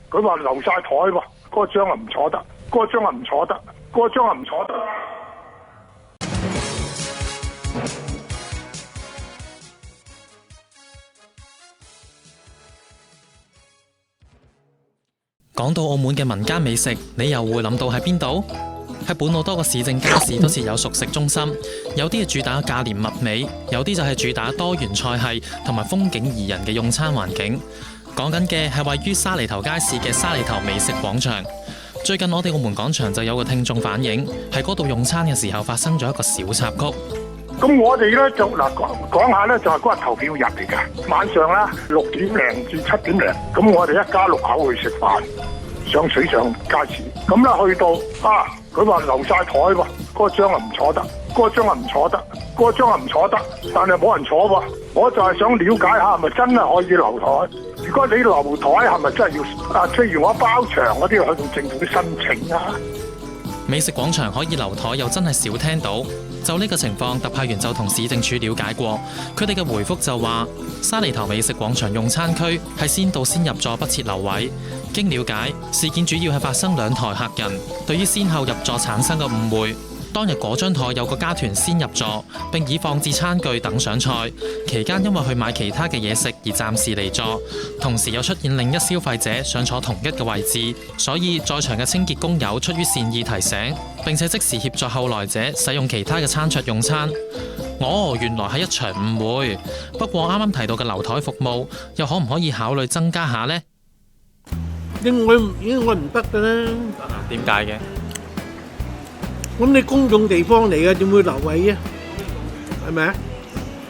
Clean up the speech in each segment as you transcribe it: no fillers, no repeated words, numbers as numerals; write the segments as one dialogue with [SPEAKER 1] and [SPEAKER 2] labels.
[SPEAKER 1] 佢話留晒台喎，嗰張啊唔坐得，嗰張啊唔坐得，嗰張啊唔坐得。
[SPEAKER 2] 講到澳門嘅民間美食，你又會諗到喺邊度？喺本澳多個市政街市都設有熟食中心，有啲係主打價廉物美，有啲就係主打多元菜系同埋風景宜人嘅用餐環境。講緊嘅係位於沙梨頭街市嘅沙梨頭美食廣場。最近我哋澳門廣場就有個聽眾反映，喺嗰度用餐嘅時候發生咗一個小插曲。
[SPEAKER 1] 咁我哋咧就講下咧，就係嗰日投票日嚟嘅，晚上啦6點零至7點零，咁我哋一家6口去食飯，上水上街市，咁啦去到佢話留晒台喎，嗰張啊唔坐得，嗰張啊唔坐得，嗰張啊唔坐得，但係冇人坐喎，我就係想了解下係咪真係可以留台？如果你留台係咪真係要譬如我包場嗰啲去到政府申請啊？
[SPEAKER 2] 美食廣場可以留台又真係少聽到，就呢個情況，特派員就同市政署了解過，佢哋嘅回覆就話，沙梨頭美食廣場用餐區係先到先入座，不設留位。經了解，事件主要係發生2台客人對於先後入座產生嘅誤會。當日嗰張台有個家團先入座，並已放置餐具等上菜，期間因為去買其他嘅嘢食而暫時離座，同時又出現另一消費者想坐同一嘅位置，所以在場嘅清潔工友出於善意提醒，並且即時協助後來者使用其他嘅餐桌用餐。原來係一場誤會。不過啱啱提到嘅留台服務，又可唔可以考慮增加下呢？
[SPEAKER 3] 應該唔得㗎啦。
[SPEAKER 2] 點解嘅？
[SPEAKER 3] 咁你公眾地方嚟嘅，點會留位啊？係咪啊？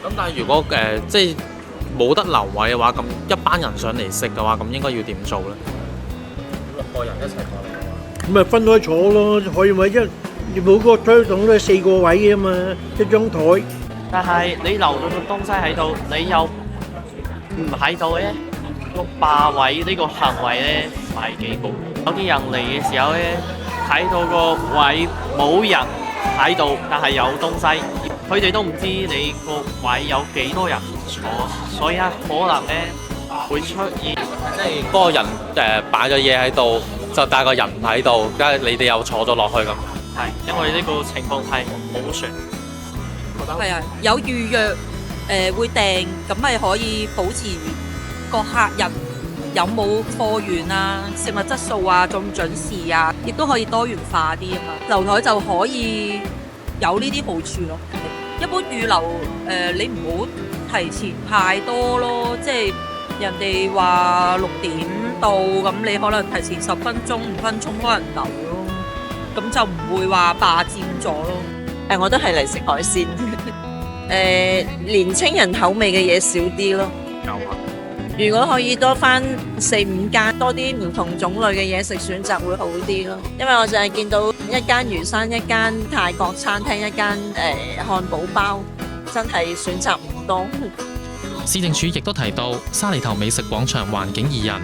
[SPEAKER 4] 咁但係如果即係冇得留位嘅話，咁一班人上嚟食嘅話，咁應該要點做咧？6個人一齊坐嚟嘅話，
[SPEAKER 3] 咁咪分開坐咯，可以咪每個推動都係4個位啊嘛，一張台。
[SPEAKER 5] 但係你留到個東西喺度，你又唔喺度咧，個霸位呢個行為咧唔係幾好。有啲人嚟嘅時候咧，睇到個位冇人喺度，但係有東西，佢哋都唔知你個位有幾多人坐，所以可能咧會出現
[SPEAKER 4] 即係嗰個人擺咗嘢喺度，就帶個人唔喺度，跟住你哋又坐咗落去咁。
[SPEAKER 5] 係，因為呢個情況係冇船。
[SPEAKER 6] 係啊，有預約會訂，咁咪可以保持個客人有冇貨源啊、食物質素啊、準唔準時啊，亦都可以多元化啲啊嘛。留台就可以有呢啲好處咯。一般預留你唔好提前太多咯，即係人哋話6點到，咁你可能提前10分鐘、5分鐘多人留咯，咁就唔會話霸佔咗咯。
[SPEAKER 7] 我都係嚟食海鮮，年青人口味嘅嘢少啲咯。
[SPEAKER 4] 有啊。
[SPEAKER 7] 如果可以多翻4、5間，多啲唔同種類嘅嘢食選擇會好啲咯。因為我淨係見到一間魚生、一間泰國餐廳、一間漢堡包，真係選擇唔多。
[SPEAKER 2] 市政署亦都提到，沙梨頭美食廣場環境宜人，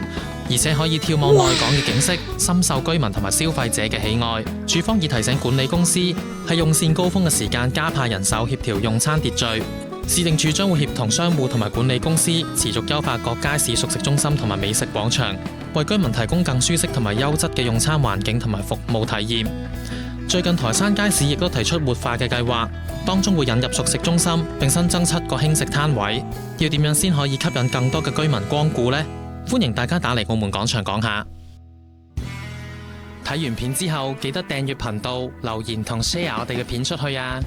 [SPEAKER 2] 而且可以眺望內港嘅景色，深受居民同埋消費者嘅喜愛。署方已提醒管理公司，喺用膳高峰嘅時間加派人手協調用餐秩序。市政署將會協同商戶同埋管理公司，持續優化各街市熟食中心同埋美食廣場，為居民提供更舒適同埋優質嘅用餐環境同埋服務體驗。最近台山街市亦都提出活化嘅計劃，當中會引入熟食中心，並新增7個輕食攤位。要點樣先可以吸引更多嘅居民光顧呢？歡迎大家打嚟澳門廣場講下。睇完片之後，記得訂閱頻道、留言同 share 我哋嘅片出去啊！